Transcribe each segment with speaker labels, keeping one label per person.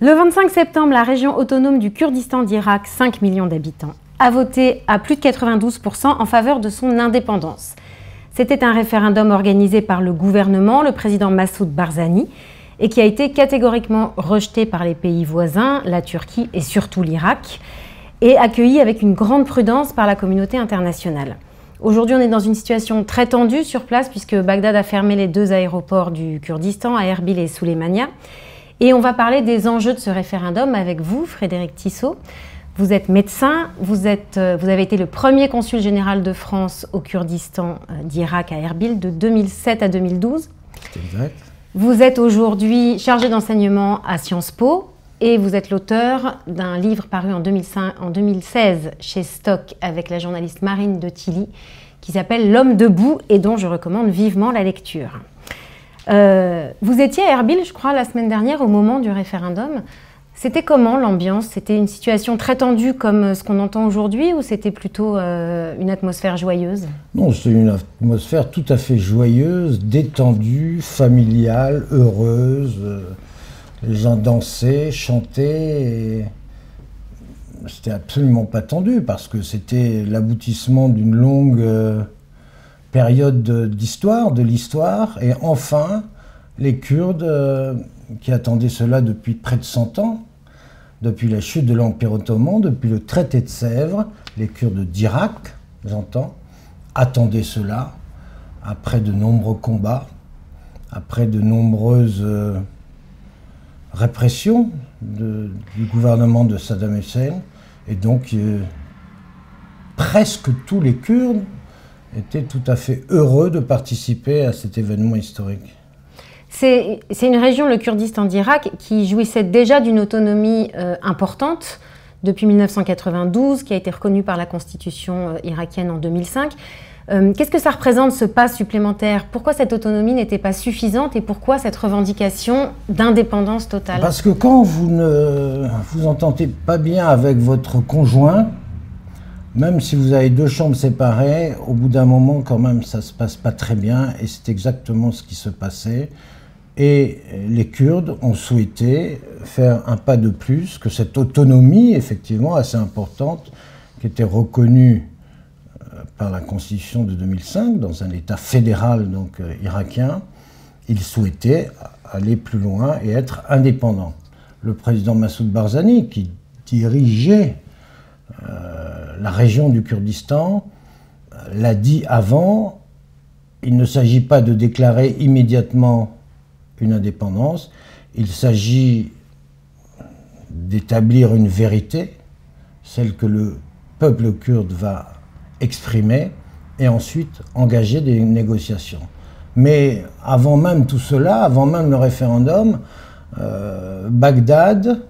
Speaker 1: Le 25 septembre, la région autonome du Kurdistan d'Irak, 5 millions d'habitants, a voté à plus de 92% en faveur de son indépendance. C'était un référendum organisé par le gouvernement, le président Massoud Barzani, et qui a été catégoriquement rejeté par les pays voisins, la Turquie et surtout l'Irak, et accueilli avec une grande prudence par la communauté internationale. Aujourd'hui, on est dans une situation très tendue sur place puisque Bagdad a fermé les 2 aéroports du Kurdistan, à Erbil et Souleymania. Et on va parler des enjeux de ce référendum avec vous, Frédéric Tissot. Vous êtes médecin, vous avez été le premier consul général de France au Kurdistan d'Irak à Erbil de 2007 à 2012.
Speaker 2: C'est exact.
Speaker 1: Vous êtes aujourd'hui chargé d'enseignement à Sciences Po et vous êtes l'auteur d'un livre paru en 2016 chez Stock avec la journaliste Marine de Tilly qui s'appelle L'homme debout et dont je recommande vivement la lecture. Vous étiez à Erbil, je crois, la semaine dernière au moment du référendum. C'était comment l'ambiance? C'était une situation très tendue comme ce qu'on entend aujourd'hui ou c'était plutôt une atmosphère joyeuse?
Speaker 2: Non, c'était une atmosphère tout à fait joyeuse, détendue, familiale, heureuse. Les gens dansaient, chantaient. Et c'était absolument pas tendu parce que c'était l'aboutissement d'une longue période d'histoire, de l'histoire. Et enfin, les Kurdes qui attendaient cela depuis près de 100 ans, depuis la chute de l'Empire ottoman, depuis le traité de Sèvres, les Kurdes d'Irak, j'entends, attendaient cela après de nombreux combats, après de nombreuses répressions du gouvernement de Saddam Hussein. Et donc, presque tous les Kurdes étaient tout à fait heureux de participer à cet événement historique.
Speaker 1: C'est une région, le Kurdistan d'Irak, qui jouissait déjà d'une autonomie importante depuis 1992, qui a été reconnue par la constitution irakienne en 2005. Qu'est-ce que ça représente, ce pas supplémentaire? Pourquoi cette autonomie n'était pas suffisante et pourquoi cette revendication d'indépendance totale?
Speaker 2: Parce que quand vous ne vous entendez pas bien avec votre conjoint, même si vous avez 2 chambres séparées, au bout d'un moment, quand même, ça ne se passe pas très bien, et c'est exactement ce qui se passait. Et les Kurdes ont souhaité faire un pas de plus, que cette autonomie, effectivement, assez importante, qui était reconnue par la Constitution de 2005, dans un État fédéral donc irakien, ils souhaitaient aller plus loin et être indépendants. Le président Massoud Barzani, qui dirigeait la région du Kurdistan, l'a dit avant, il ne s'agit pas de déclarer immédiatement une indépendance, il s'agit d'établir une vérité, celle que le peuple kurde va exprimer, et ensuite engager des négociations. Mais avant même tout cela, avant même le référendum, Bagdad,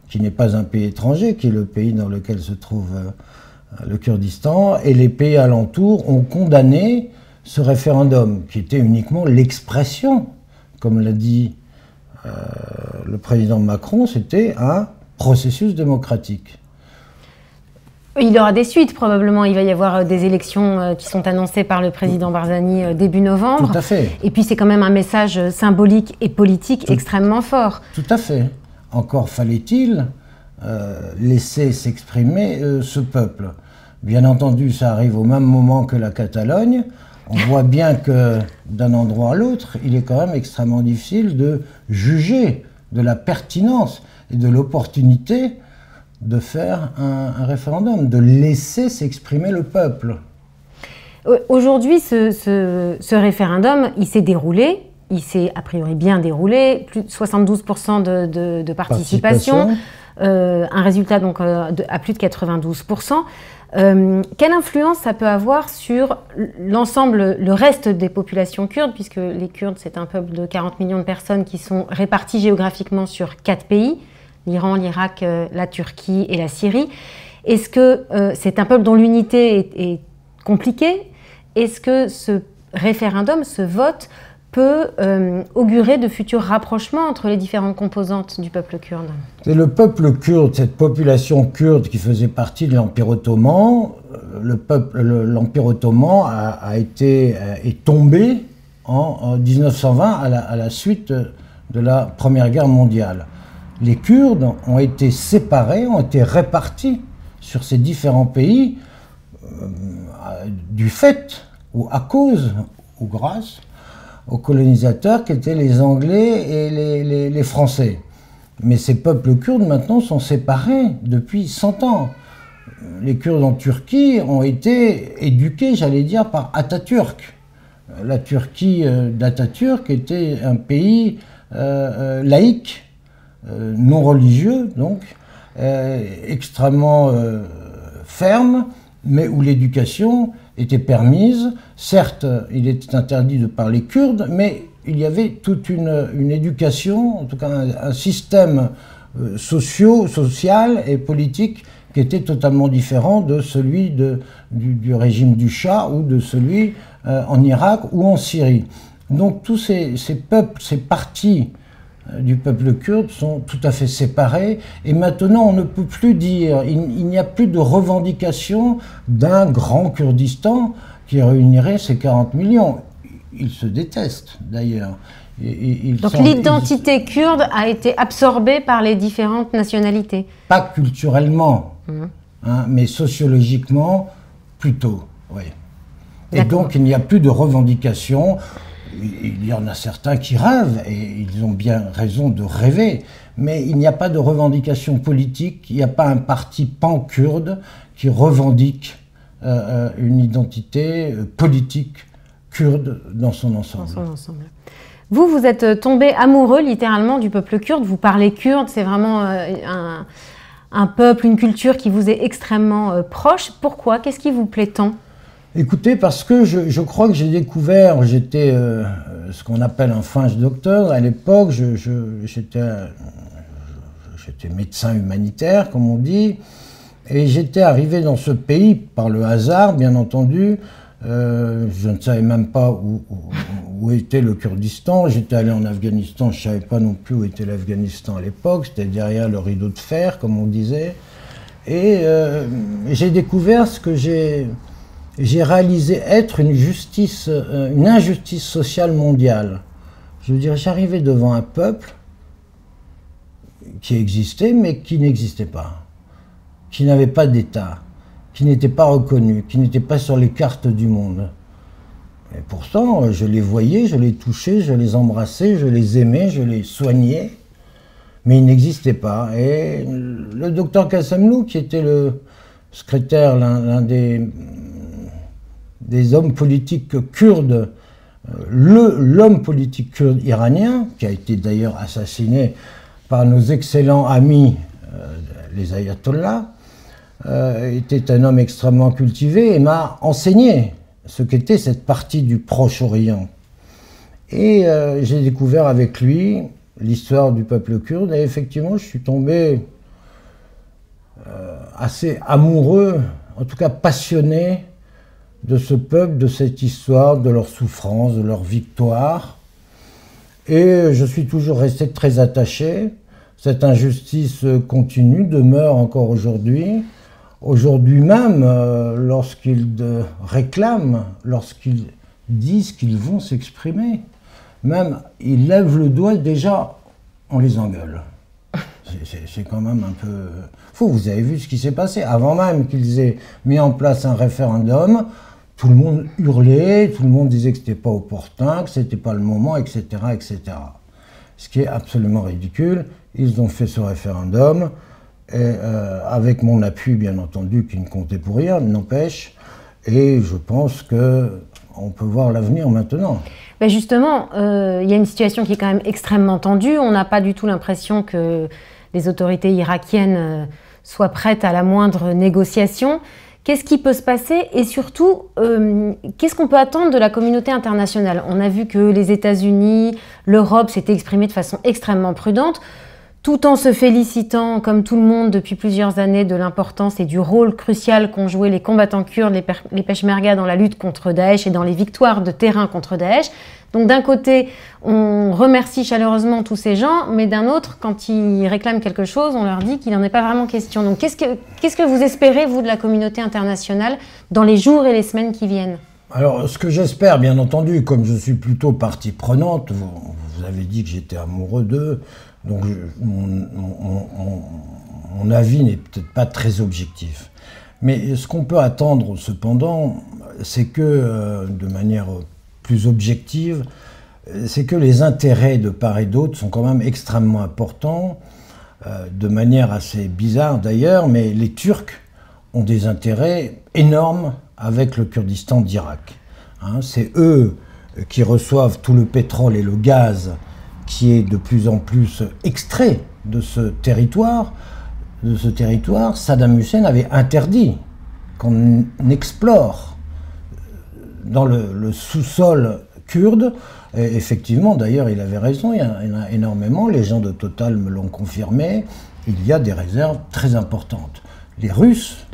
Speaker 2: qui n'est pas un pays étranger, qui est le pays dans lequel se trouve le Kurdistan, et les pays alentours ont condamné ce référendum, qui était uniquement l'expression, comme l'a dit le président Macron, c'était un processus démocratique.
Speaker 1: Il y aura des suites probablement, il va y avoir des élections qui sont annoncées par le président Barzani début novembre.
Speaker 2: Tout à fait.
Speaker 1: Et puis c'est quand même un message symbolique et politique extrêmement fort.
Speaker 2: Tout à fait. Encore fallait-il laisser s'exprimer ce peuple. Bien entendu, ça arrive au même moment que la Catalogne. On voit bien que d'un endroit à l'autre, il est quand même extrêmement difficile de juger de la pertinence et de l'opportunité de faire un référendum, de laisser s'exprimer le peuple.
Speaker 1: Aujourd'hui, ce référendum, il s'est déroulé, il s'est a priori bien déroulé, plus de 72% de participation, un résultat donc à plus de 92%. Quelle influence ça peut avoir sur l'ensemble, le reste des populations kurdes, puisque les Kurdes, c'est un peuple de 40 millions de personnes qui sont répartis géographiquement sur 4 pays, l'Iran, l'Irak, la Turquie et la Syrie. Est-ce que c'est un peuple dont l'unité est compliquée? Est-ce que ce référendum, ce vote, peut augurer de futurs rapprochements entre les différentes composantes du peuple kurde?
Speaker 2: C'est le peuple kurde, cette population kurde qui faisait partie de l'Empire ottoman. L'Empire ottoman est tombé en 1920 à la suite de la Première Guerre mondiale. les Kurdes ont été séparés, ont été répartis sur ces différents pays du fait, ou à cause, ou grâce aux colonisateurs qui étaient les Anglais et les Français. Mais ces peuples kurdes maintenant sont séparés depuis 100 ans. Les Kurdes en Turquie ont été éduqués, j'allais dire, par Atatürk. La Turquie d'Atatürk était un pays laïque, non religieux, donc, extrêmement ferme, mais où l'éducation était permise. Certes, il était interdit de parler kurde, mais il y avait toute une éducation, en tout cas un système social et politique qui était totalement différent de celui du régime du Shah ou de celui en Irak ou en Syrie. Donc tous ces peuples, ces parties du peuple kurde sont tout à fait séparés, et maintenant on ne peut plus dire, il n'y a plus de revendication d'un grand Kurdistan qui réunirait ces 40 millions. Ils se détestent d'ailleurs.
Speaker 1: Donc l'identité kurde a été absorbée par les différentes nationalités? Pas
Speaker 2: culturellement, hein, mais sociologiquement plutôt, oui. Et donc il n'y a plus de revendication. Il y en a certains qui rêvent, et ils ont bien raison de rêver, mais il n'y a pas de revendication politique, il n'y a pas un parti pan-kurde qui revendique une identité politique kurde dans son ensemble.
Speaker 1: Vous, vous êtes tombé amoureux littéralement du peuple kurde, vous parlez kurde, c'est vraiment un peuple, une culture qui vous est extrêmement proche. Pourquoi? Qu'est-ce qui vous plaît tant?
Speaker 2: Écoutez, parce que je crois que j'ai découvert, j'étais ce qu'on appelle un French doctor à l'époque, j'étais médecin humanitaire, comme on dit, et j'étais arrivé dans ce pays par le hasard, bien entendu. Je ne savais même pas où était le Kurdistan. J'étais allé en Afghanistan, je ne savais pas non plus où était l'Afghanistan à l'époque, c'était derrière le rideau de fer, comme on disait. Et j'ai découvert ce que j'ai réalisé être une injustice sociale mondiale. Je veux dire, j'arrivais devant un peuple qui existait, mais qui n'existait pas, qui n'avait pas d'État, qui n'était pas reconnu, qui n'était pas sur les cartes du monde. Et pourtant, je les voyais, je les touchais, je les embrassais, je les aimais, je les soignais, mais ils n'existaient pas. Et le docteur Kassemlou, qui était le secrétaire, l'un des hommes politiques kurdes, l'homme politique kurde iranien, qui a été d'ailleurs assassiné par nos excellents amis, les ayatollahs, était un homme extrêmement cultivé et m'a enseigné ce qu'était cette partie du Proche-Orient. Et j'ai découvert avec lui l'histoire du peuple kurde, et effectivement je suis tombé assez amoureux, en tout cas passionné, de ce peuple, de cette histoire, de leur souffrance, de leur victoire. Et je suis toujours resté très attaché. Cette injustice continue, demeure encore aujourd'hui. Aujourd'hui même, lorsqu'ils réclament, lorsqu'ils disent qu'ils vont s'exprimer, même ils lèvent le doigt, déjà on les engueule. C'est quand même un peu fou. Vous avez vu ce qui s'est passé. Avant même qu'ils aient mis en place un référendum, tout le monde hurlait, tout le monde disait que ce n'était pas opportun, que ce n'était pas le moment, etc., etc. Ce qui est absolument ridicule. Ils ont fait ce référendum, et, avec mon appui, bien entendu, qui ne comptait pour rien, n'empêche. Et je pense qu'on peut voir l'avenir maintenant.
Speaker 1: Ben justement, il y a une situation qui est quand même extrêmement tendue. On n'a pas du tout l'impression que les autorités irakiennes soient prêtes à la moindre négociation. Qu'est-ce qui peut se passer, et surtout, qu'est-ce qu'on peut attendre de la communauté internationale? On a vu que les États-Unis, l'Europe s'étaient exprimés de façon extrêmement prudente, tout en se félicitant, comme tout le monde depuis plusieurs années, de l'importance et du rôle crucial qu'ont joué les combattants kurdes, les Peshmerga dans la lutte contre Daesh et dans les victoires de terrain contre Daesh. Donc d'un côté, on remercie chaleureusement tous ces gens, mais d'un autre, quand ils réclament quelque chose, on leur dit qu'il n'en est pas vraiment question. Donc qu'est-ce que vous espérez, vous, de la communauté internationale dans les jours et les semaines qui viennent?
Speaker 2: Alors, ce que j'espère, bien entendu, comme je suis plutôt partie prenante, vous avez dit que j'étais amoureux d'eux, Donc mon avis n'est peut-être pas très objectif. Mais ce qu'on peut attendre cependant, c'est que, de manière plus objective, c'est que les intérêts de part et d'autre sont quand même extrêmement importants, de manière assez bizarre d'ailleurs, mais les Turcs ont des intérêts énormes avec le Kurdistan d'Irak. Hein, c'est eux qui reçoivent tout le pétrole et le gaz qui est de plus en plus extrait de ce territoire. Saddam Hussein avait interdit qu'on explore dans le sous-sol kurde. Et effectivement, d'ailleurs, il avait raison, il y en a énormément. Les gens de Total me l'ont confirmé. Il y a des réserves très importantes. Les Russes,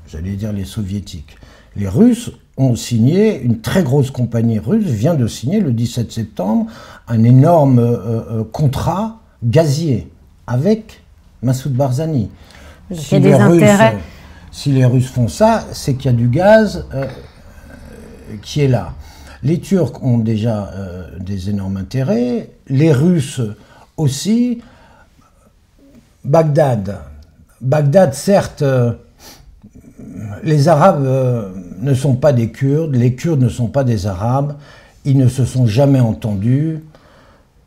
Speaker 2: j'allais dire les Soviétiques, les Russes ont signé, une très grosse compagnie russe vient de signer le 17 septembre un énorme contrat gazier avec Massoud Barzani.
Speaker 1: Il y a des intérêts.
Speaker 2: Si les Russes font ça, c'est qu'il y a du gaz qui est là. Les Turcs ont déjà des énormes intérêts, les Russes aussi. Bagdad, certes, les Arabes ne sont pas des Kurdes, les Kurdes ne sont pas des Arabes, ils ne se sont jamais entendus.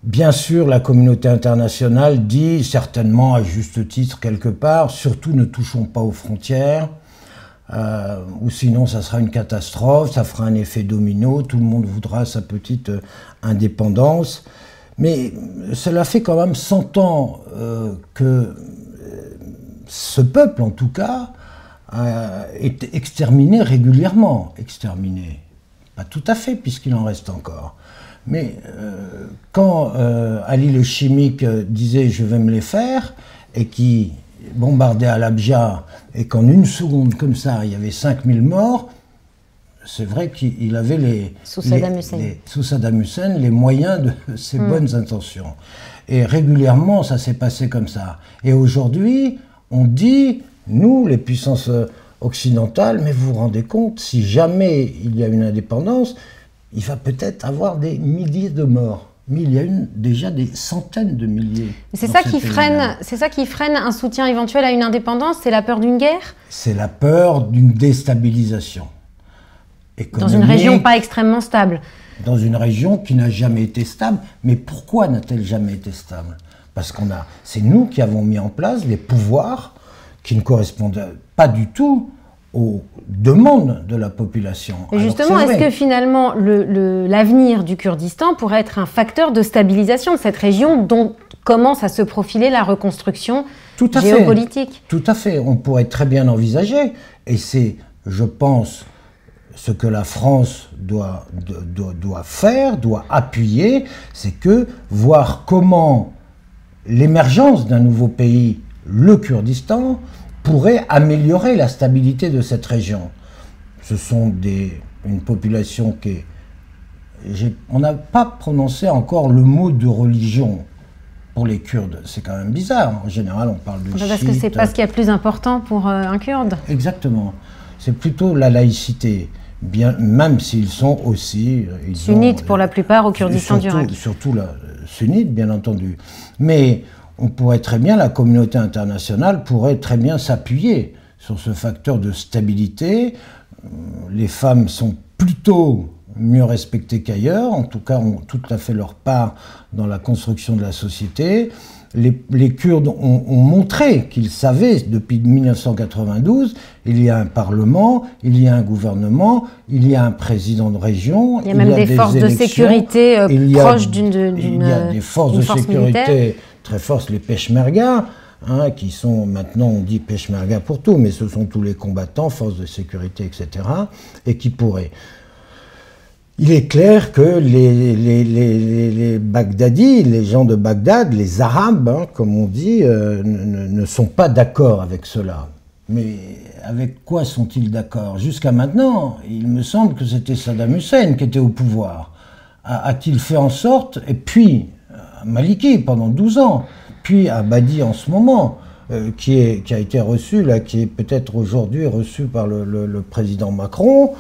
Speaker 2: Bien sûr, la communauté internationale dit, certainement à juste titre quelque part, surtout ne touchons pas aux frontières, ou sinon ça sera une catastrophe, ça fera un effet domino, tout le monde voudra sa petite indépendance. Mais cela fait quand même 100 ans que ce peuple, en tout cas, est exterminé régulièrement. Exterminé, pas tout à fait, puisqu'il en reste encore. Mais quand Ali le Chimique disait « je vais me les faire », et qui bombardait Halabja, et qu'en une seconde comme ça, il y avait 5000 morts, c'est vrai qu'il avait sous Saddam Hussein les moyens de ses bonnes intentions. Et régulièrement, ça s'est passé comme ça. Et aujourd'hui, on dit, nous, les puissances occidentales, mais vous vous rendez compte, si jamais il y a une indépendance, il va peut-être avoir des milliers de morts. Mais il y a déjà des centaines de milliers.
Speaker 1: C'est ça qui freine un soutien éventuel à une indépendance, c'est la peur d'une guerre? C'est
Speaker 2: la peur d'une déstabilisation économique.
Speaker 1: Dans une région pas extrêmement stable.
Speaker 2: Dans une région qui n'a jamais été stable. Mais pourquoi n'a-t-elle jamais été stable? Parce c'est nous qui avons mis en place des pouvoirs qui ne correspondaient pas du tout aux demandes de la population.
Speaker 1: Et justement, est-ce que finalement l'avenir du Kurdistan pourrait être un facteur de stabilisation de cette région dont commence à se profiler la reconstruction géopolitique?
Speaker 2: Tout à fait, on pourrait très bien envisager, et c'est, je pense, ce que la France doit faire, doit appuyer, c'est que voir comment l'émergence d'un nouveau pays, le Kurdistan, pourrait améliorer la stabilité de cette région. Ce sont une population qui est... On n'a pas prononcé encore le mot de religion pour les Kurdes. C'est quand même bizarre. En général, on parle de chiites.
Speaker 1: Parce que c'est pas ce qu'il y a de plus important pour un Kurde.
Speaker 2: Exactement. C'est plutôt la laïcité. Même s'ils sont aussi...
Speaker 1: sunnites pour la plupart au Kurdistan d'Irak.
Speaker 2: Surtout sunnites, bien entendu. Mais... on pourrait très bien, la communauté internationale pourrait très bien s'appuyer sur ce facteur de stabilité. Les femmes sont plutôt mieux respectées qu'ailleurs, en tout cas ont tout à fait leur part dans la construction de la société. Les Kurdes ont montré qu'ils savaient, depuis 1992, il y a un parlement, il y a un gouvernement, il y a un président de région,
Speaker 1: il y a même des forces de sécurité proches d'une
Speaker 2: il y a des forces de sécurité très fortes, les Peshmerga, qui sont maintenant, on dit Peshmerga pour tout, mais ce sont tous les combattants, forces de sécurité, etc., et qui pourraient. Il est clair que les Bagdadis, les gens de Bagdad, les Arabes, comme on dit, ne sont pas d'accord avec cela. Mais avec quoi sont-ils d'accord? Jusqu'à maintenant, il me semble que c'était Saddam Hussein qui était au pouvoir. A-t-il fait en sorte, et puis Maliki pendant 12 ans, puis Abadi en ce moment, qui a été reçu, là, qui est peut-être aujourd'hui reçu par le président Macron,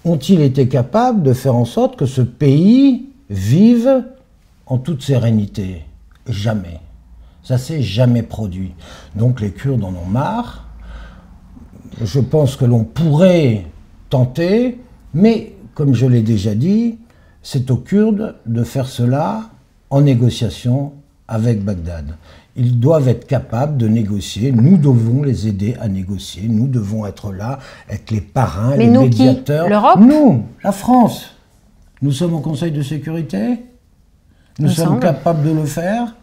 Speaker 2: ont-ils été capables de faire en sorte que ce pays vive en toute sérénité. Jamais. Ça s'est jamais produit. Donc les Kurdes en ont marre. Je pense que l'on pourrait tenter, mais comme je l'ai déjà dit, c'est aux Kurdes de faire cela en négociation avec Bagdad. Ils doivent être capables de négocier. Nous devons les aider à négocier. Nous devons être là, être les parrains,
Speaker 1: mais
Speaker 2: les
Speaker 1: nous,
Speaker 2: médiateurs.
Speaker 1: Qui? L'Europe?
Speaker 2: Nous, la France. Nous sommes au Conseil de sécurité. Nous sommes capables de le faire.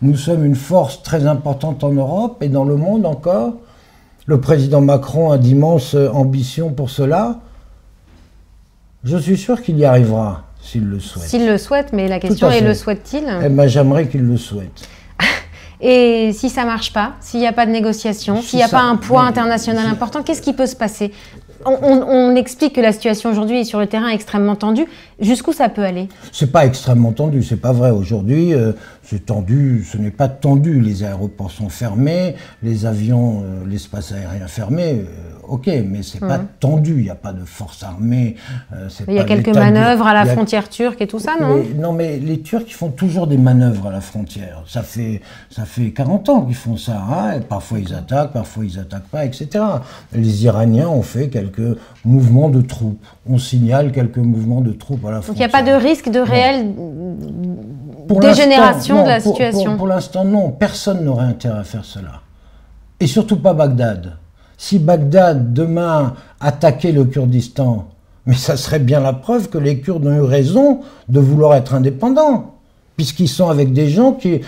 Speaker 2: Nous sommes une force très importante en Europe et dans le monde encore. Le président Macron a d'immenses ambitions pour cela. Je suis sûr qu'il y arrivera, s'il le souhaite.
Speaker 1: S'il le souhaite, mais la question est, le souhaite-t-il?
Speaker 2: Eh ben, j'aimerais qu'il le souhaite.
Speaker 1: Et si ça ne marche pas, s'il n'y a pas de négociation, s'il n'y a pas un poids international important, qu'est-ce qui peut se passer? On explique que la situation aujourd'hui est sur le terrain extrêmement tendue. Jusqu'où ça peut aller? C'est pas extrêmement tendu, c'est pas vrai. Aujourd'hui, c'est tendu, ce n'est pas tendu. Les aéroports sont fermés, les avions, l'espace aérien fermé. Ok, mais c'est pas tendu. Il n'y a pas de force armée. Il y a quelques manœuvres à la frontière turque et tout ça, non?
Speaker 2: Non, mais les Turcs ils font toujours des manœuvres à la frontière. Ça fait 40 ans qu'ils font ça. Hein, et parfois ils attaquent pas, etc. Les Iraniens ont fait quelques mouvements de troupes. On signale quelques mouvements de troupes à la frontière.
Speaker 1: Donc il n'y a pas de risque de réelle dégénération de la situation?
Speaker 2: Pour l'instant, non. Personne n'aurait intérêt à faire cela. Et surtout pas Bagdad. Si Bagdad, demain, attaquait le Kurdistan, mais ça serait bien la preuve que les Kurdes ont eu raison de vouloir être indépendants, puisqu'ils sont avec des gens qui,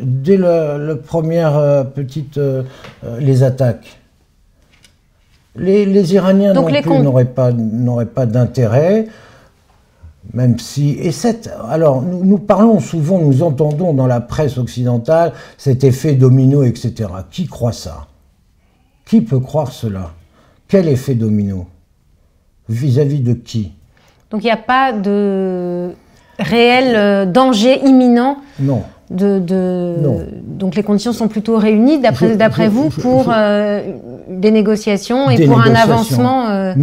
Speaker 2: dès la première les attaquent. Les Iraniens non plus n'auraient pas d'intérêt, même si... Alors, nous parlons souvent, nous entendons dans la presse occidentale cet effet domino, etc. Qui croit ça? Qui peut croire cela? Quel effet domino? Vis-à-vis de qui?
Speaker 1: Donc il n'y a pas de réel danger imminent?
Speaker 2: Non.
Speaker 1: Non. Donc les conditions sont plutôt réunies, d'après vous, pour des négociations et pour un avancement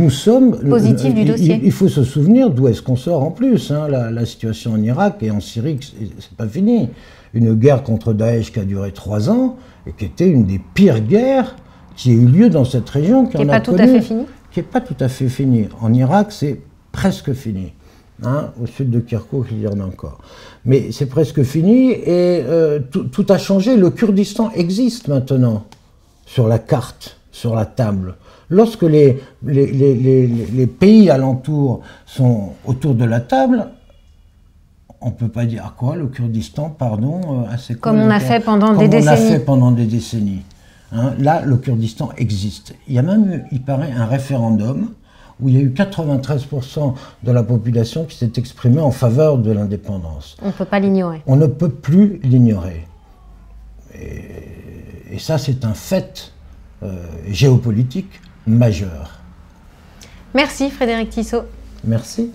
Speaker 1: positif du dossier?
Speaker 2: Il faut se souvenir d'où est-ce qu'on sort en plus. Hein. La situation en Irak et en Syrie, c'est pas fini. Une guerre contre Daesh qui a duré 3 ans et qui était une des pires guerres qui a eu lieu dans cette région.
Speaker 1: Qui n'est pas tout à fait finie? Qui n'est
Speaker 2: pas tout à fait finie. En Irak, c'est presque fini. Hein, au sud de Kirkouk, il y en a encore. Mais c'est presque fini et tout a changé. Le Kurdistan existe maintenant sur la carte, sur la table. Lorsque les pays alentours sont autour de la table, on ne peut pas dire quoi, le Kurdistan, pardon,
Speaker 1: comme on a fait pendant des décennies.
Speaker 2: Comme on a fait pendant des décennies. Hein, là, le Kurdistan existe. Il y a même eu, il paraît, un référendum où il y a eu 93% de la population qui s'est exprimée en faveur de l'indépendance.
Speaker 1: On ne peut pas l'ignorer.
Speaker 2: On ne peut plus l'ignorer. Et ça, c'est un fait géopolitique majeur.
Speaker 1: Merci Frédéric Tissot.
Speaker 2: Merci.